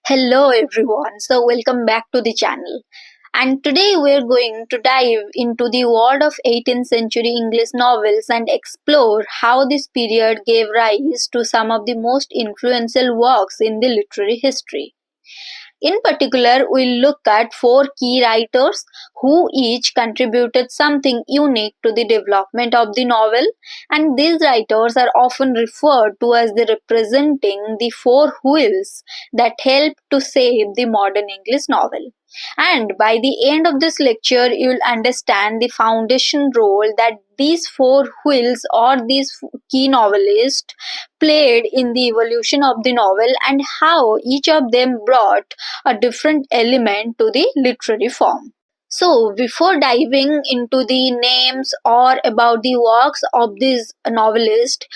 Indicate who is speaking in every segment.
Speaker 1: Hello everyone, so welcome back to the channel. And today we're going to dive into the world of 18th century English novels and explore how this period gave rise to some of the most influential works in the literary history. In particular, we'll look at four key writers who each contributed something unique to the development of the novel, and these writers are often referred to as the representing the four wheels that helped to shape the modern English novel. And by the end of this lecture, you will understand the foundation role that these four wheels or these key novelists played in the evolution of the novel and how each of them brought a different element to the literary form. So, before diving into the names or about the works of this novelist,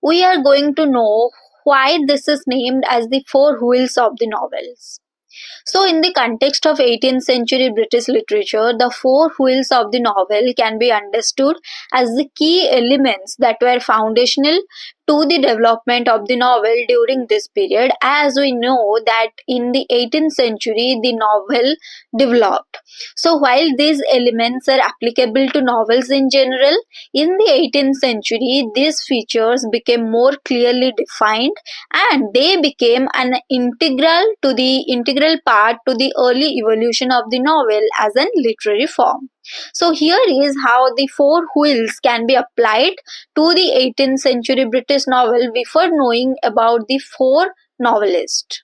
Speaker 1: we are going to know why this is named as the four wheels of the novels. So, in the context of 18th century British literature, the four wheels of the novel can be understood as the key elements that were foundational to the development of the novel during this period, as we know that in the 18th century the novel developed. So, while these elements are applicable to novels in general, in the 18th century these features became more clearly defined and they became an integral part to the early evolution of the novel as a literary form. So here is how the four wheels can be applied to the 18th century British novel before knowing about the four novelists.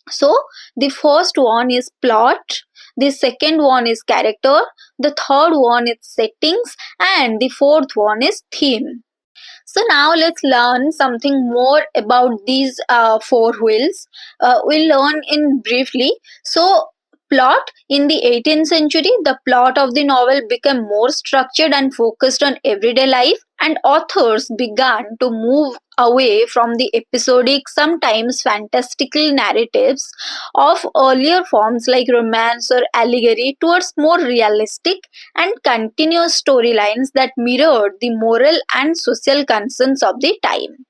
Speaker 1: So the first one is plot, the second one is character, the third one is settings, and the fourth one is theme. So now let's learn something more about these four wheels. We'll learn in briefly. So plot in the 18th century, the plot of the novel became more structured and focused on everyday life, and authors began to move away from the episodic, sometimes fantastical narratives of earlier forms like romance or allegory towards more realistic and continuous storylines that mirrored the moral and social concerns of the time.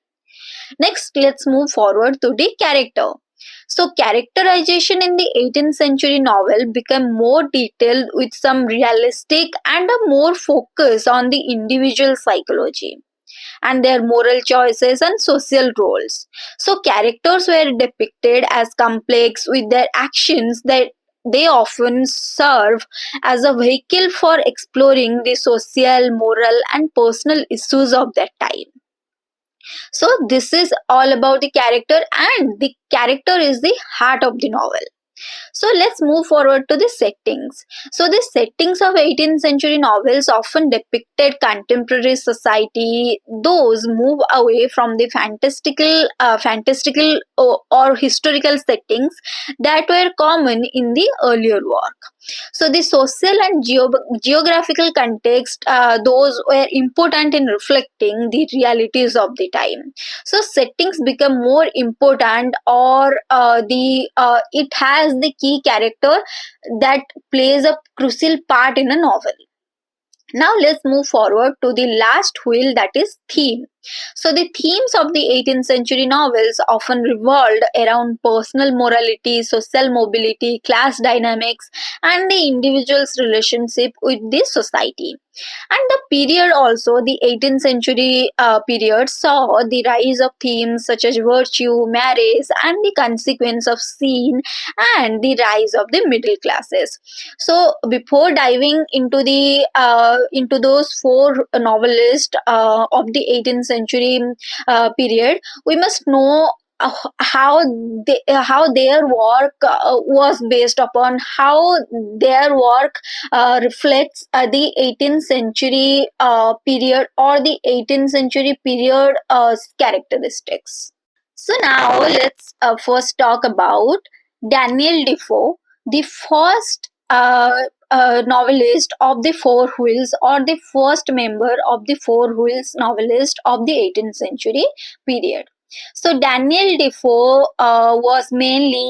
Speaker 1: Next, let's move forward to the character. So, characterization in the 18th century novel became more detailed with some realistic and a more focus on the individual psychology and their moral choices and social roles. So, characters were depicted as complex with their actions that they often serve as a vehicle for exploring the social, moral, and personal issues of that time. So, this is all about the character, and the character is the heart of the novel. So let's move forward to the settings. So the settings of 18th century novels often depicted contemporary society. Those move away from the fantastical or historical settings that were common in the earlier work. So the social and geographical context, those were important in reflecting the realities of the time. So settings become more important, or the it has the key character that plays a crucial part in a novel. Now let's move forward to the last wheel, that is theme. So the themes of the 18th century novels often revolved around personal morality, social mobility, class dynamics, and the individual's relationship with the society. And the period also, the 18th century period, saw the rise of themes such as virtue, marriage, and the consequence of sin, and the rise of the middle classes. So before diving into those four novelists of the 18th century period, we must know how their work was based upon how their work reflects the 18th century period or the 18th century period characteristics. So now let's first talk about Daniel Defoe, the first novelist of the Four Wheels, or the first member of the Four Wheels novelist of the 18th century period. So Daniel Defoe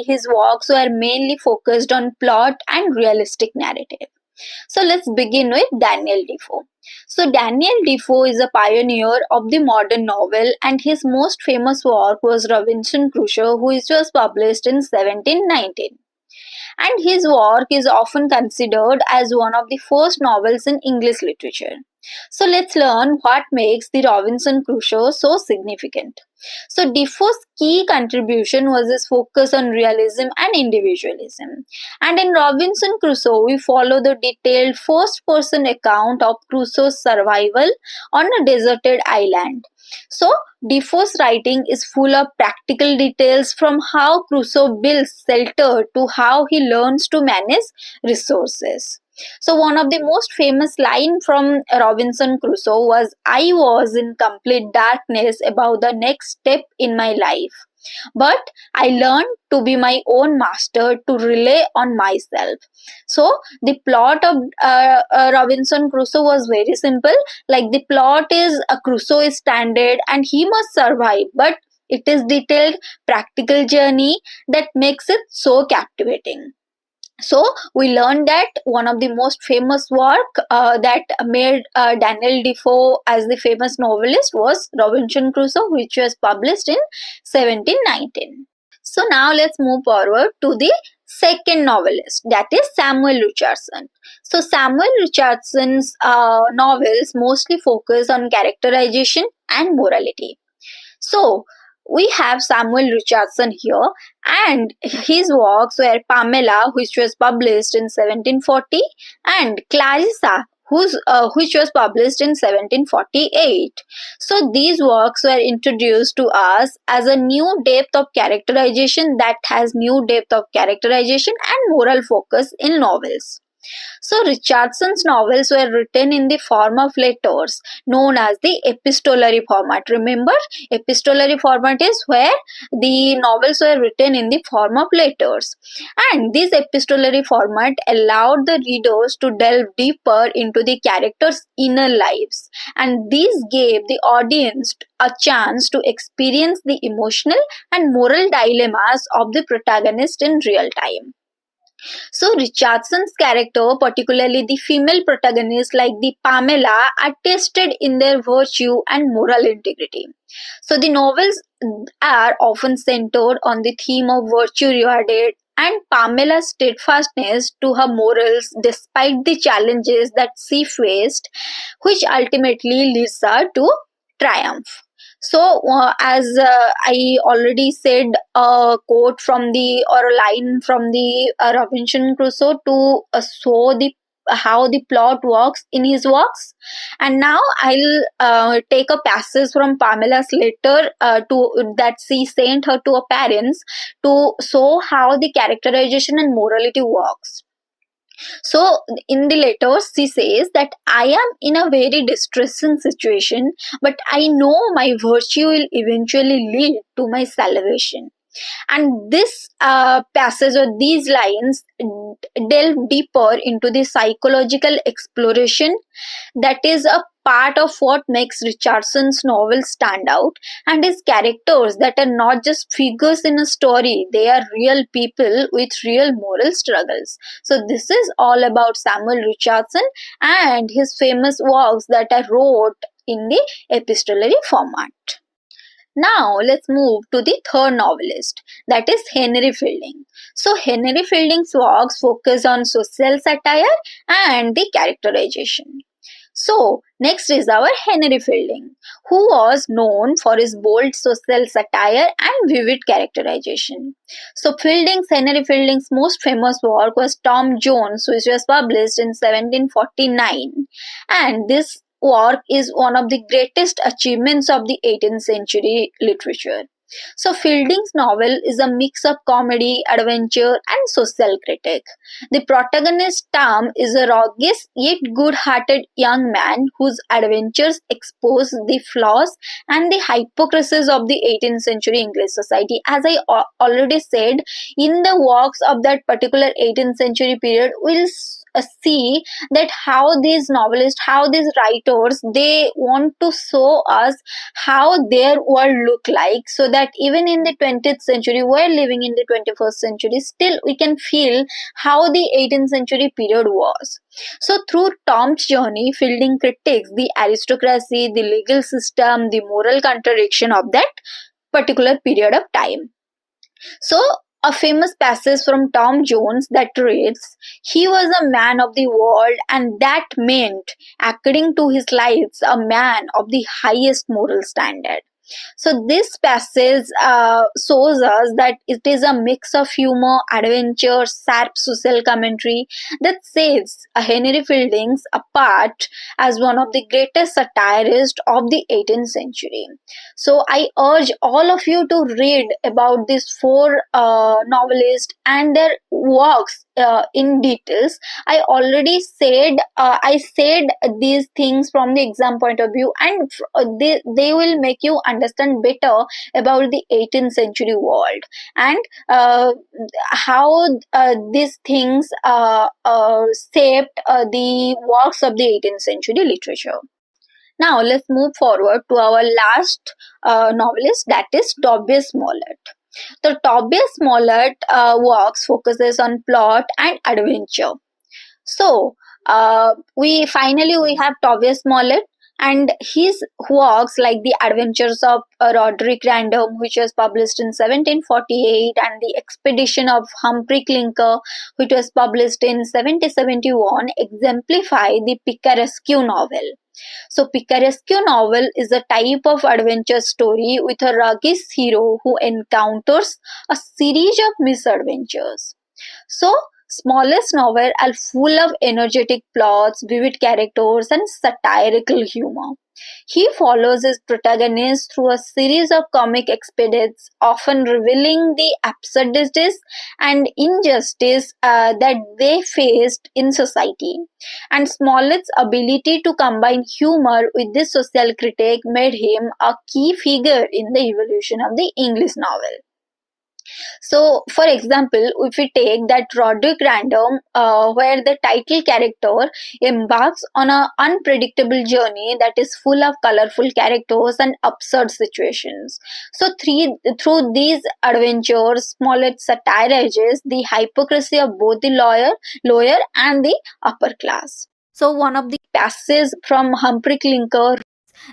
Speaker 1: his works were mainly focused on plot and realistic narrative. So let's begin with Daniel Defoe. So Daniel Defoe is a pioneer of the modern novel, and his most famous work was Robinson Crusoe, which was published in 1719. And his work is often considered as one of the first novels in English literature. So let's learn what makes the Robinson Crusoe so significant. So Defoe's key contribution was his focus on realism and individualism. And in Robinson Crusoe, we follow the detailed first-person account of Crusoe's survival on a deserted island. So Defoe's writing is full of practical details from how Crusoe builds shelter to how he learns to manage resources. So one of the most famous line from Robinson Crusoe was, "I was in complete darkness about the next step in my life. But I learned to be my own master, to rely on myself." So the plot of Robinson Crusoe was very simple. Like the plot is a Crusoe is stranded and he must survive, but it is detailed, practical journey that makes it so captivating. So we learned that one of the most famous work that made Daniel Defoe as the famous novelist was Robinson Crusoe, which was published in 1719. So now let's move forward to the second novelist, that is Samuel Richardson. So Samuel Richardson's novels mostly focus on characterization and morality. So we have Samuel Richardson here, and his works were Pamela, which was published in 1740, and Clarissa, which was published in 1748. So these works were introduced to us as a new depth of characterization that has new depth of characterization and moral focus in novels. So Richardson's novels were written in the form of letters known as the epistolary format. Remember, epistolary format is where the novels were written in the form of letters. And this epistolary format allowed the readers to delve deeper into the characters' inner lives. And this gave the audience a chance to experience the emotional and moral dilemmas of the protagonist in real time. So Richardson's character, particularly the female protagonists like the Pamela, are tested in their virtue and moral integrity. So the novels are often centered on the theme of virtue rewarded and Pamela's steadfastness to her morals despite the challenges that she faced, which ultimately leads her to triumph. So, as I already said, a quote from the or a line from the Robinson Crusoe to show the how the plot works in his works. And now I'll take a passage from Pamela's letter to that she sent her to her parents to show how the characterization and morality works. So, in the letter, she says that I am in a very distressing situation, but I know my virtue will eventually lead to my salvation. And this passage or these lines delve deeper into the psychological exploration that is a part of what makes Richardson's novels stand out, and his characters that are not just figures in a story, they are real people with real moral struggles. So this is all about Samuel Richardson and his famous works that are wrote in the epistolary format. Now let's move to the third novelist, that is Henry Fielding. So Henry Fielding's works focus on social satire and the characterization. So next is our Henry Fielding, who was known for his bold social satire and vivid characterization. So Henry Fielding's most famous work was Tom Jones, which was published in 1749, and this work is one of the greatest achievements of the 18th century literature. So Fielding's novel is a mix of comedy, adventure, and social critique. The protagonist Tom is a roguish yet good-hearted young man whose adventures expose the flaws and the hypocrisies of the 18th century English society. As I already said, in the works of that particular 18th century period, we'll see that how these novelists, how these writers, they want to show us how their world look like, so that even in the 20th century, we're living in the 21st century, still we can feel how the 18th century period was. So through Tom's journey, Fielding critiques the aristocracy, the legal system, the moral contradiction of that particular period of time. So, a famous passage from Tom Jones that reads, "He was a man of the world, and that meant, according to his lights, a man of the highest moral standard." So this passage shows us that it is a mix of humor, adventure, sharp social commentary that sets Henry Fielding apart as one of the greatest satirists of the 18th century. So I urge all of you to read about these four novelists and their works in details. I said these things from the exam point of view, and they will make you understand better about the 18th century world, and how these things shaped the works of the 18th century literature. Now let's move forward to our last novelist, that is Tobias Smollett. The Tobias Smollett works focuses on plot and adventure. So we have Tobias Smollett, and his works like The Adventures of Roderick Random, which was published in 1748, and The Expedition of Humphrey Clinker, which was published in 1771, exemplify the picaresque novel. So picaresque novel is a type of adventure story with a rugged hero who encounters a series of misadventures. So Smollett's novels are full of energetic plots, vivid characters, and satirical humor. He follows his protagonist through a series of comic expedients, often revealing the absurdities and injustice that they faced in society. And Smollett's ability to combine humor with this social critique made him a key figure in the evolution of the English novel. So, for example, if we take that Roderick Random, where the title character embarks on an unpredictable journey that is full of colorful characters and absurd situations. So, through these adventures, Smollett satirizes the hypocrisy of both the lawyer and the upper class. So, one of the passages from Humphrey Clinker,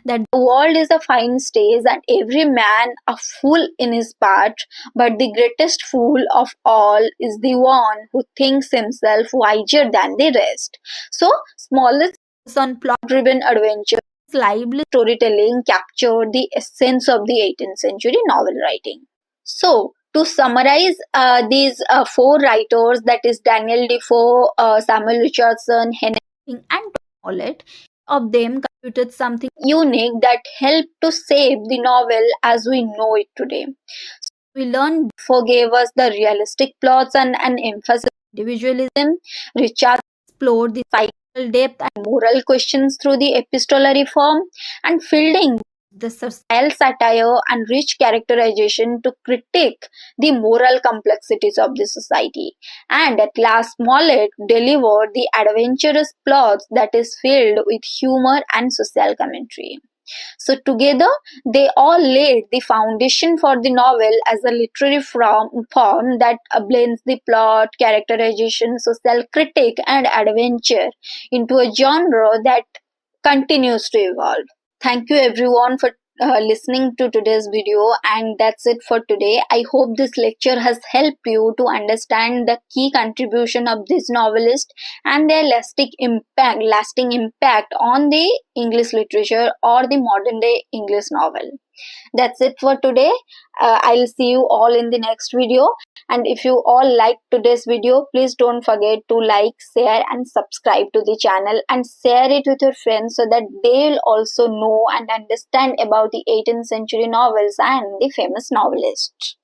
Speaker 1: that the world is a fine stage and every man a fool in his part, but the greatest fool of all is the one who thinks himself wiser than the rest. So, Smollett's on plot-driven adventure, lively storytelling captured the essence of the 18th century novel writing. So, to summarize these four writers, that is Daniel Defoe, Samuel Richardson, Henry, and Tom Smollett, of them contributed something unique that helped to shape the novel as we know it today. So we learned Defoe gave us the realistic plots and an emphasis on individualism. Richardson explored the psychological depth and moral questions through the epistolary form, and Fielding the social satire and rich characterization to critique the moral complexities of the society. And at last, Smollett delivered the adventurous plots that is filled with humor and social commentary. So together, they all laid the foundation for the novel as a literary form that blends the plot, characterization, social critique, and adventure into a genre that continues to evolve. Thank you everyone for listening to today's video, and that's it for today. I hope this lecture has helped you to understand the key contribution of this novelist and their lasting impact on the English literature or the modern day English novel. That's it for today. I'll see you all in the next video. And if you all liked today's video, please don't forget to like, share and subscribe to the channel, and share it with your friends so that they'll also know and understand about the 18th century novels and the famous novelists.